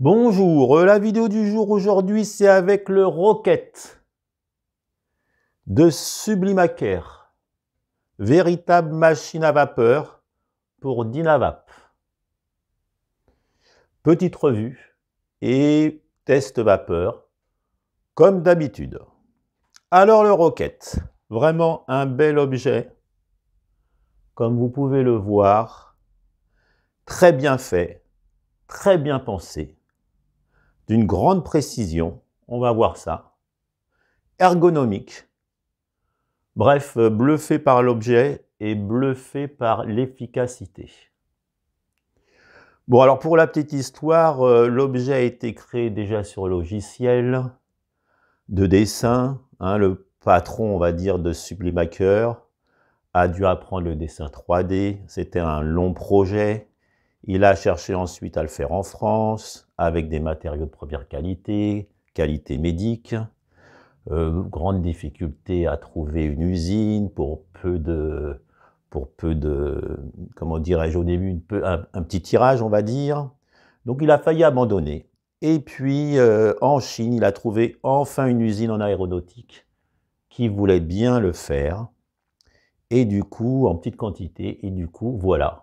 Bonjour, la vidéo du jour aujourd'hui c'est avec le Rocket de Sublimaker, véritable machine à vapeur pour Dynavap. Petite revue et test vapeur comme d'habitude. Alors le Rocket, vraiment un bel objet, comme vous pouvez le voir, très bien fait, très bien pensé, d'une grande précision, on va voir ça, ergonomique. Bref, bluffé par l'objet et bluffé par l'efficacité. Bon, alors pour la petite histoire, l'objet a été créé déjà sur logiciel de dessin. Le patron, on va dire, de Sublimaker a dû apprendre le dessin 3D. C'était un long projet. Il a cherché ensuite à le faire en France avec des matériaux de première qualité, qualité médique. Grande difficulté à trouver une usine pour peu de, comment dirais-je au début, un petit tirage, on va dire. Donc il a failli abandonner. Et puis en Chine, il a trouvé enfin une usine en aéronautique qui voulait bien le faire. Et du coup, en petite quantité, et du coup, voilà.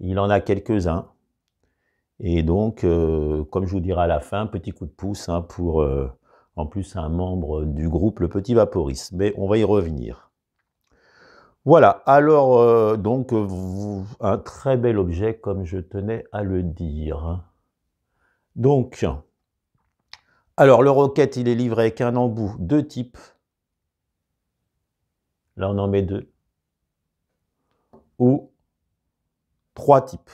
Il en a quelques-uns. Et donc, comme je vous dirai à la fin, petit coup de pouce pour... en plus, un membre du groupe Le Petit Vaporis, mais on va y revenir. Voilà, alors, un très bel objet, comme je tenais à le dire. Donc, alors, le Rocket, il est livré avec un embout de type. Là, on en met 2. Ou 3 types.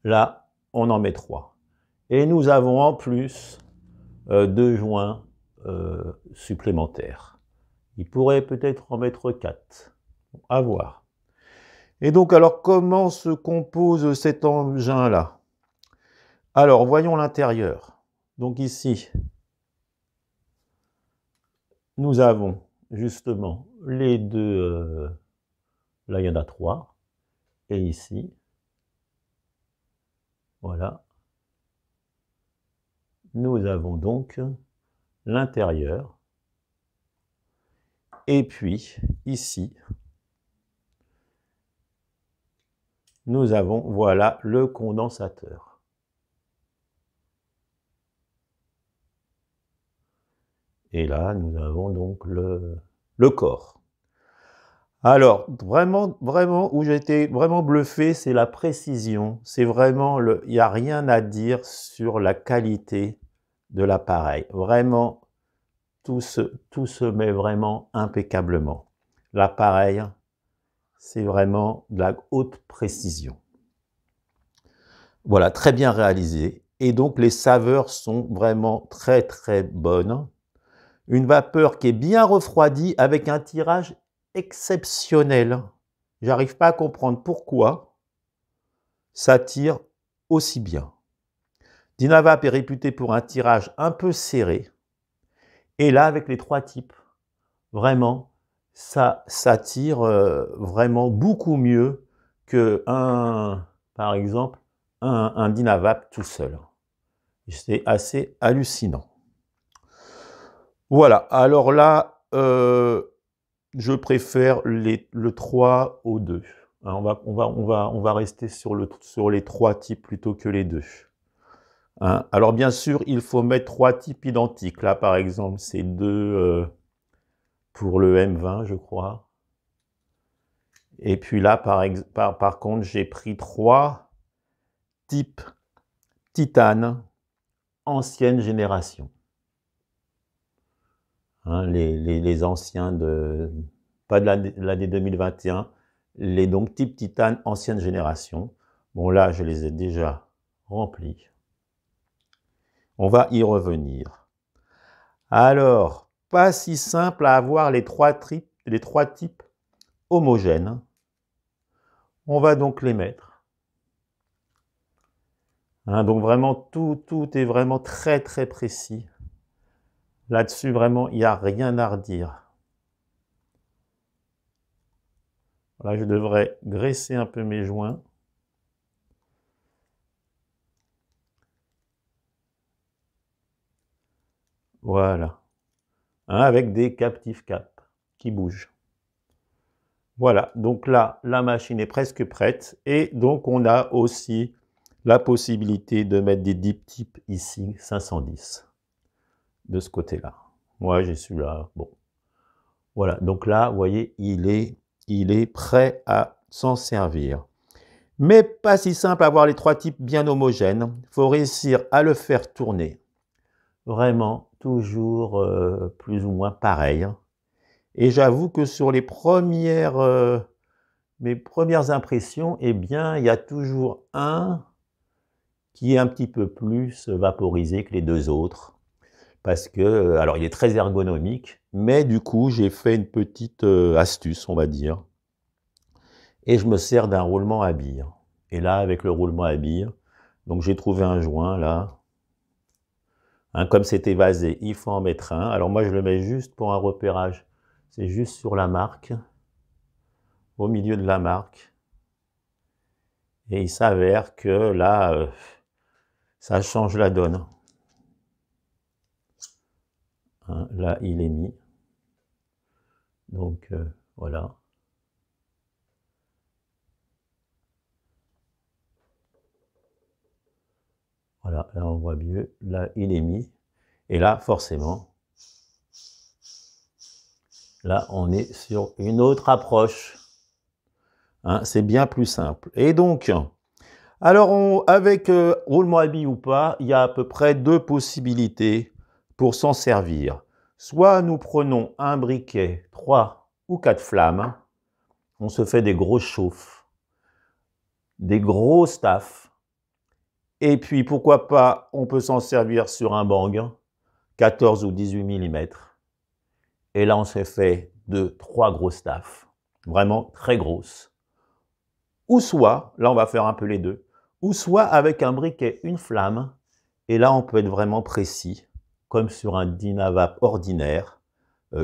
Là, on en met 3. Et nous avons en plus 2 joints supplémentaires. Il pourrait peut-être en mettre 4. À voir. Et donc, alors, comment se compose cet engin-là? Alors, voyons l'intérieur. Donc ici, nous avons justement les deux, là il y en a 3, et ici, voilà, nous avons donc l'intérieur, et puis ici, nous avons, voilà, le condensateur. Et là, nous avons donc le corps. Alors, vraiment, où j'ai été vraiment bluffé, c'est la précision. C'est vraiment, il n'y a rien à dire sur la qualité de l'appareil. Vraiment, tout se met vraiment impeccablement. L'appareil, c'est vraiment de la haute précision. Voilà, très bien réalisé. Et donc, les saveurs sont vraiment très, très bonnes. Une vapeur qui est bien refroidie avec un tirage exceptionnel. J'arrive pas à comprendre pourquoi ça tire aussi bien. Dynavap est réputé pour un tirage un peu serré. Et là, avec les 3 types, vraiment, ça tire vraiment beaucoup mieux que par exemple, un Dynavap tout seul. C'est assez hallucinant. Voilà, alors là, je préfère le 3 au 2. On va rester sur les 3 types plutôt que les 2. Alors bien sûr, il faut mettre 3 types identiques. Là, par exemple, c'est 2 pour le M20, je crois. Et puis là, par contre, j'ai pris 3 types titane, ancienne génération. Les anciens pas de l'année 2021, donc type titane, ancienne génération. Bon, là, je les ai déjà remplis. On va y revenir. Alors, pas si simple à avoir les 3 types homogènes. On va donc les mettre. Donc vraiment, tout est vraiment très, très précis. Là-dessus, vraiment, il n'y a rien à redire. Là, je devrais graisser un peu mes joints. Voilà. Hein, avec des captifs cap qui bougent. Voilà, donc là, la machine est presque prête. Et donc, on a aussi la possibilité de mettre des diptypes ici, 510, de ce côté-là. Moi, j'ai celui-là. Bon. Voilà, donc là, vous voyez, il est prêt à s'en servir. Mais pas si simple à avoir les trois types bien homogènes. Il faut réussir à le faire tourner. Vraiment, toujours plus ou moins pareil. Et j'avoue que sur les mes premières impressions, eh bien, il y a toujours un qui est un petit peu plus vaporisé que les deux autres. Parce que, alors, il est très ergonomique, mais du coup, j'ai fait une petite astuce, on va dire. Et je me sers d'un roulement à billes. Et là, avec le roulement à billes, donc j'ai trouvé un joint là. Hein, comme c'est évasé, il faut en mettre un. Alors moi, je le mets juste pour un repérage. C'est juste sur la marque, au milieu de la marque. Et il s'avère que là, ça change la donne. Hein, là, il est mis. Donc, voilà. Voilà, là, on voit mieux. Là, il est mis. Et là, forcément, là, on est sur une autre approche. Hein, c'est bien plus simple. Et donc, alors, avec roulement à billes ou pas, il y a à peu près deux possibilités pour s'en servir. Soit nous prenons un briquet, 3 ou 4 flammes, on se fait des grosses chauffes, des gros staffs, et puis pourquoi pas, on peut s'en servir sur un bang, 14 ou 18 mm, et là on se fait 3 gros staffs, vraiment très grosses. Ou soit, là on va faire un peu les deux, ou soit avec un briquet, une flamme, et là on peut être vraiment précis, comme sur un Dynavap ordinaire,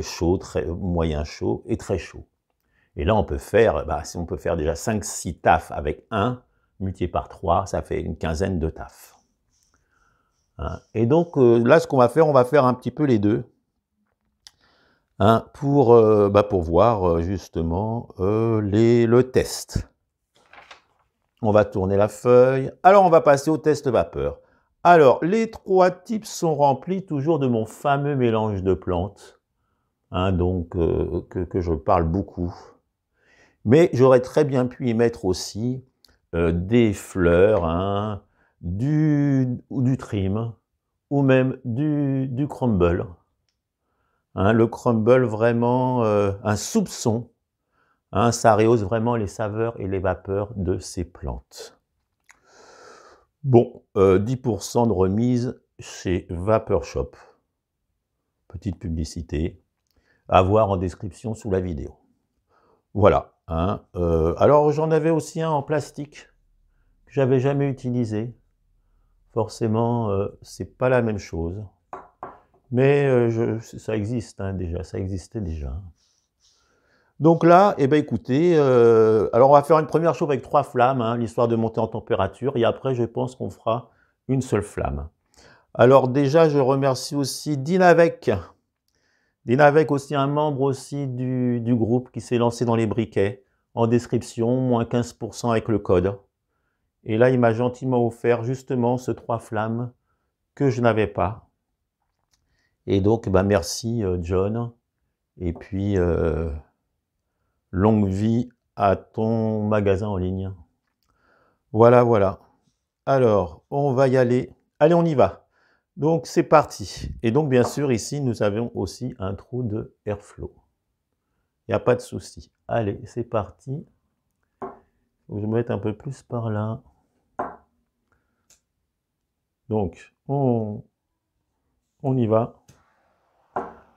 chaud, moyen chaud et très chaud. Et là on peut faire, si on peut faire déjà 5-6 tafs avec un, multiplié par 3, ça fait une quinzaine de tafs. Hein. Et donc là ce qu'on va faire, on va faire un petit peu les deux, hein, pour voir justement le test. On va tourner la feuille. Alors, on va passer au test vapeur. Alors, les trois types sont remplis toujours de mon fameux mélange de plantes, hein, donc que je parle beaucoup. Mais j'aurais très bien pu y mettre aussi des fleurs, hein, du trim, ou même du crumble. Hein, le crumble, vraiment un soupçon. Hein, ça rehausse vraiment les saveurs et les vapeurs de ces plantes. Bon, 10% de remise chez Vapeur Shop. Petite publicité, à voir en description sous la vidéo. Voilà. Hein, alors, j'en avais aussi un en plastique que j'avais jamais utilisé. Forcément, c'est pas la même chose. Mais ça existe hein, déjà, ça existait déjà. Donc là, eh ben, écoutez, alors on va faire une première chauffe avec 3 flammes, hein, l'histoire de monter en température, et après je pense qu'on fera une seule flamme. Alors déjà, je remercie aussi Dynavec. Dynavec aussi un membre aussi du groupe qui s'est lancé dans les briquets. En description, moins 15% avec le code. Et là, il m'a gentiment offert justement ce 3 flammes que je n'avais pas. Et donc, merci John. Et puis, longue vie à ton magasin en ligne. Voilà, voilà. Alors, on va y aller. Allez, on y va. Donc, c'est parti. Et donc, bien sûr, ici, nous avons aussi un trou de airflow. Il n'y a pas de souci. Allez, c'est parti. Je vais me mettre un peu plus par là. Donc, on y va.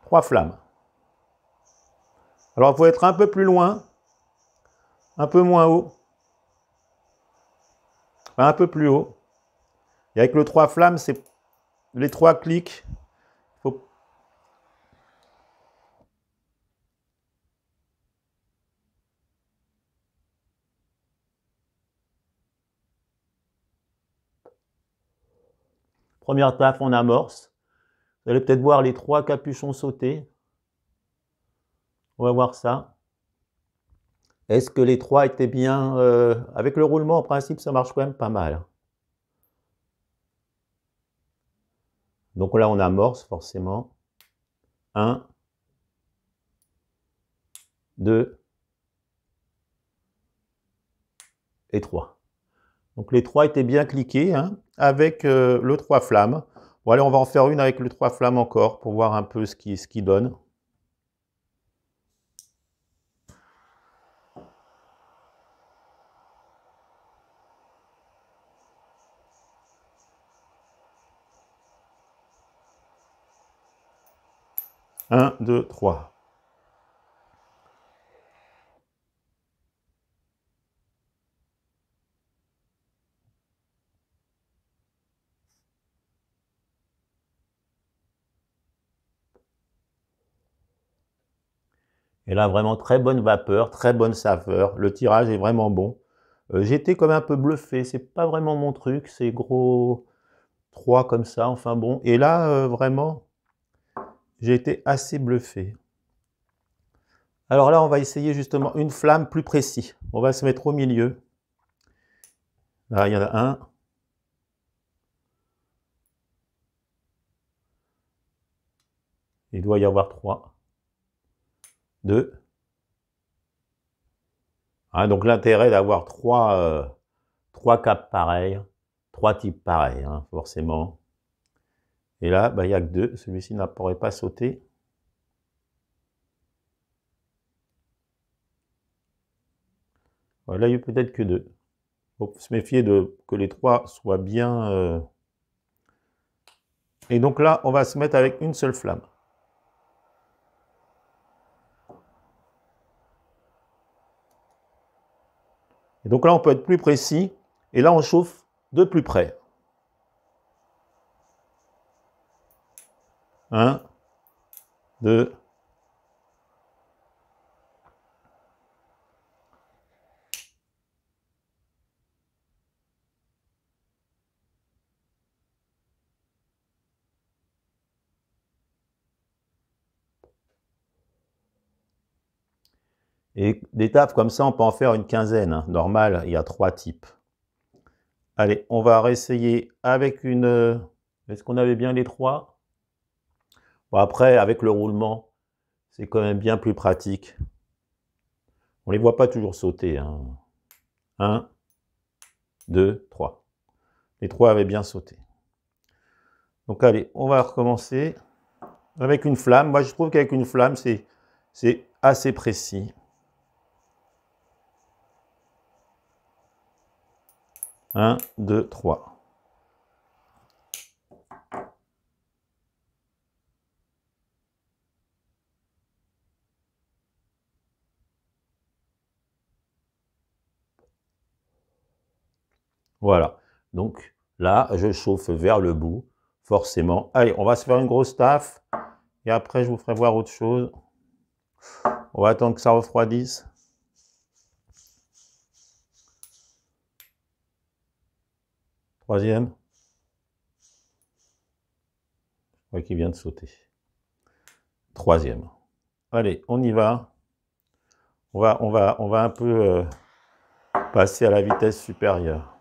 3 flammes. Alors, il faut être un peu plus loin, un peu moins haut, un peu plus haut. Et avec le 3 flammes, c'est les 3 clics. Faut... Première taf, on amorce. Vous allez peut-être voir les 3 capuchons sauter. On va voir ça. Est-ce que les 3 étaient bien... avec le roulement, en principe, ça marche quand même pas mal. Donc là, on amorce forcément. 1, 2 et 3. Donc les 3 étaient bien cliqués, hein, avec le 3 flammes. Bon, allez, on va en faire une avec le 3 flammes encore pour voir un peu ce qui donne. Un, 2, 3. Et là, vraiment très bonne vapeur, très bonne saveur. Le tirage est vraiment bon. J'étais comme un peu bluffé. C'est pas vraiment mon truc, ces gros 3 comme ça. Enfin bon. Et là, vraiment, j'ai été assez bluffé. Alors là, on va essayer justement une flamme plus précise. On va se mettre au milieu. Là, il y en a un. Il doit y avoir 3. 2. Hein, donc l'intérêt d'avoir 3 capes pareilles, 3 types pareils, hein, forcément. Et là, bah, il n'y a que 2. Celui-ci ne pourrait pas sauter. Là, il n'y a peut-être que 2. Il faut se méfier que les 3 soient bien... Et donc là, on va se mettre avec une seule flamme. Et donc là, on peut être plus précis. Et là, on chauffe de plus près. 1, 2. Et des taffes comme ça, on peut en faire une quinzaine. Hein. Normal, il y a 3 types. Allez, on va réessayer avec une... Est-ce qu'on avait bien les 3? Bon, après, avec le roulement, c'est quand même bien plus pratique. On ne les voit pas toujours sauter. Hein. 1, 2, 3. Les 3 avaient bien sauté. Donc allez, on va recommencer avec une flamme. Moi, je trouve qu'avec une flamme, c'est assez précis. 1, 2, 3. Voilà. Donc là, je chauffe vers le bout, forcément. Allez, on va se faire une grosse taffe. Et après, je vous ferai voir autre chose. On va attendre que ça refroidisse. Troisième. Je crois qu'il vient de sauter. Troisième. Allez, on y va. On va un peu passer à la vitesse supérieure.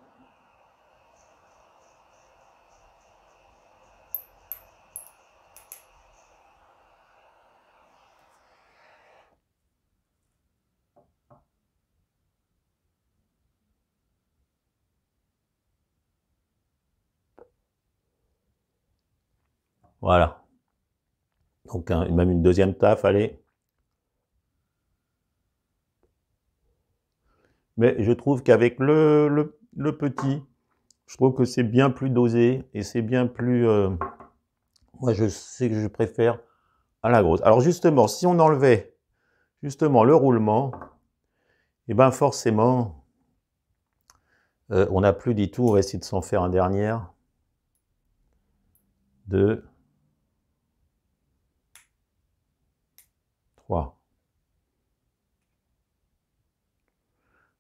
Voilà. Donc même une deuxième taffe, allez. Mais je trouve qu'avec le petit, je trouve que c'est bien plus dosé et c'est bien plus... moi, je sais que je préfère à la grosse. Alors justement, si on enlevait justement le roulement, et bien forcément, on n'a plus du tout. On va essayer de s'en faire un dernier. 2, 3.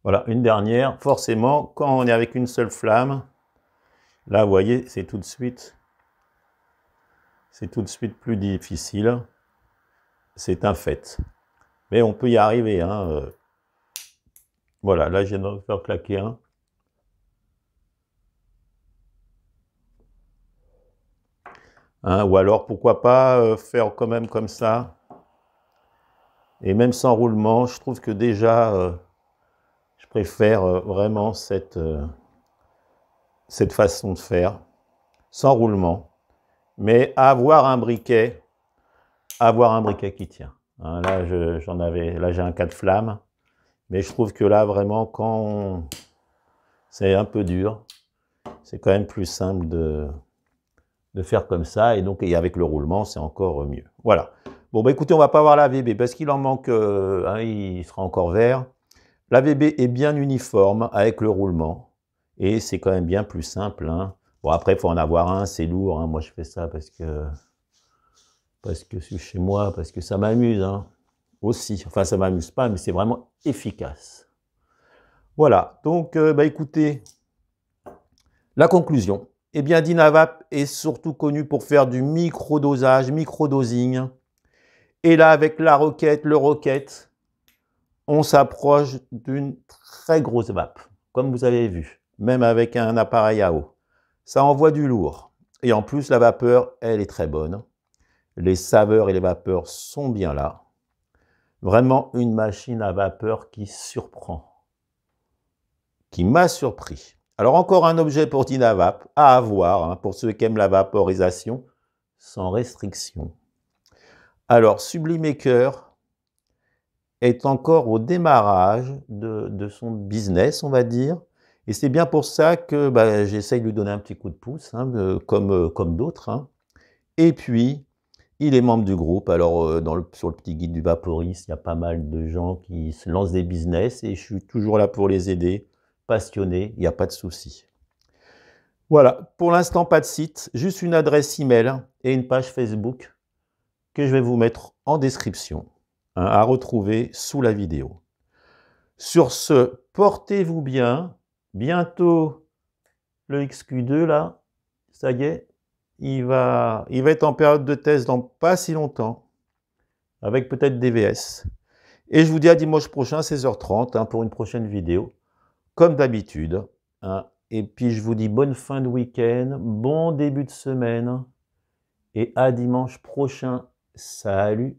Voilà, une dernière. Forcément, quand on est avec une seule flamme, là, vous voyez, c'est tout de suite, c'est tout de suite plus difficile. C'est un fait. Mais on peut y arriver. Hein. Voilà, là, je viens de faire claquer un. Hein, ou alors, pourquoi pas faire quand même comme ça. Et même sans roulement, je trouve que déjà, je préfère vraiment cette façon de faire, sans roulement. Mais avoir un briquet qui tient. Hein, là, là, j'ai un cas de flamme. Mais je trouve que là, vraiment, c'est un peu dur, c'est quand même plus simple de faire comme ça. Et donc, avec le roulement, c'est encore mieux. Voilà. Bon, bah écoutez, on va pas voir la VB parce qu'il en manque, hein, il sera encore vert. La VB est bien uniforme avec le roulement. Et c'est quand même bien plus simple. Hein. Bon, après, il faut en avoir un, c'est lourd. Hein. Moi, je fais ça parce que c'est chez moi, parce que ça m'amuse. Hein. Aussi. Enfin, ça m'amuse pas, mais c'est vraiment efficace. Voilà. Donc, bah écoutez, la conclusion. Eh bien, Dynavap est surtout connu pour faire du microdosage, microdosing. Et là, avec la Rocket, le Rocket, on s'approche d'une très grosse vape, comme vous avez vu, même avec un appareil à eau. Ça envoie du lourd. Et en plus, la vapeur, elle est très bonne. Les saveurs et les vapeurs sont bien là. Vraiment une machine à vapeur qui surprend, qui m'a surpris. Alors encore un objet pour Dynavap à avoir, hein, pour ceux qui aiment la vaporisation, sans restriction. Alors Sublimaker est encore au démarrage de son business, on va dire. Et c'est bien pour ça que bah, j'essaye de lui donner un petit coup de pouce, hein, comme d'autres. Hein. Et puis, il est membre du groupe. Alors, sur le petit guide du vaporiste, il y a pas mal de gens qui se lancent des business et je suis toujours là pour les aider. Passionné, il n'y a pas de souci. Voilà, pour l'instant, pas de site, juste une adresse email et une page Facebook que je vais vous mettre en description, hein, à retrouver sous la vidéo. Sur ce, portez-vous bien. Bientôt, le XQ2, là, ça y est, il va être en période de test dans pas si longtemps, avec peut-être DVS. Et je vous dis à dimanche prochain, 16h30, hein, pour une prochaine vidéo, comme d'habitude. Hein. Et puis, je vous dis bonne fin de week-end, bon début de semaine, et à dimanche prochain. Salut!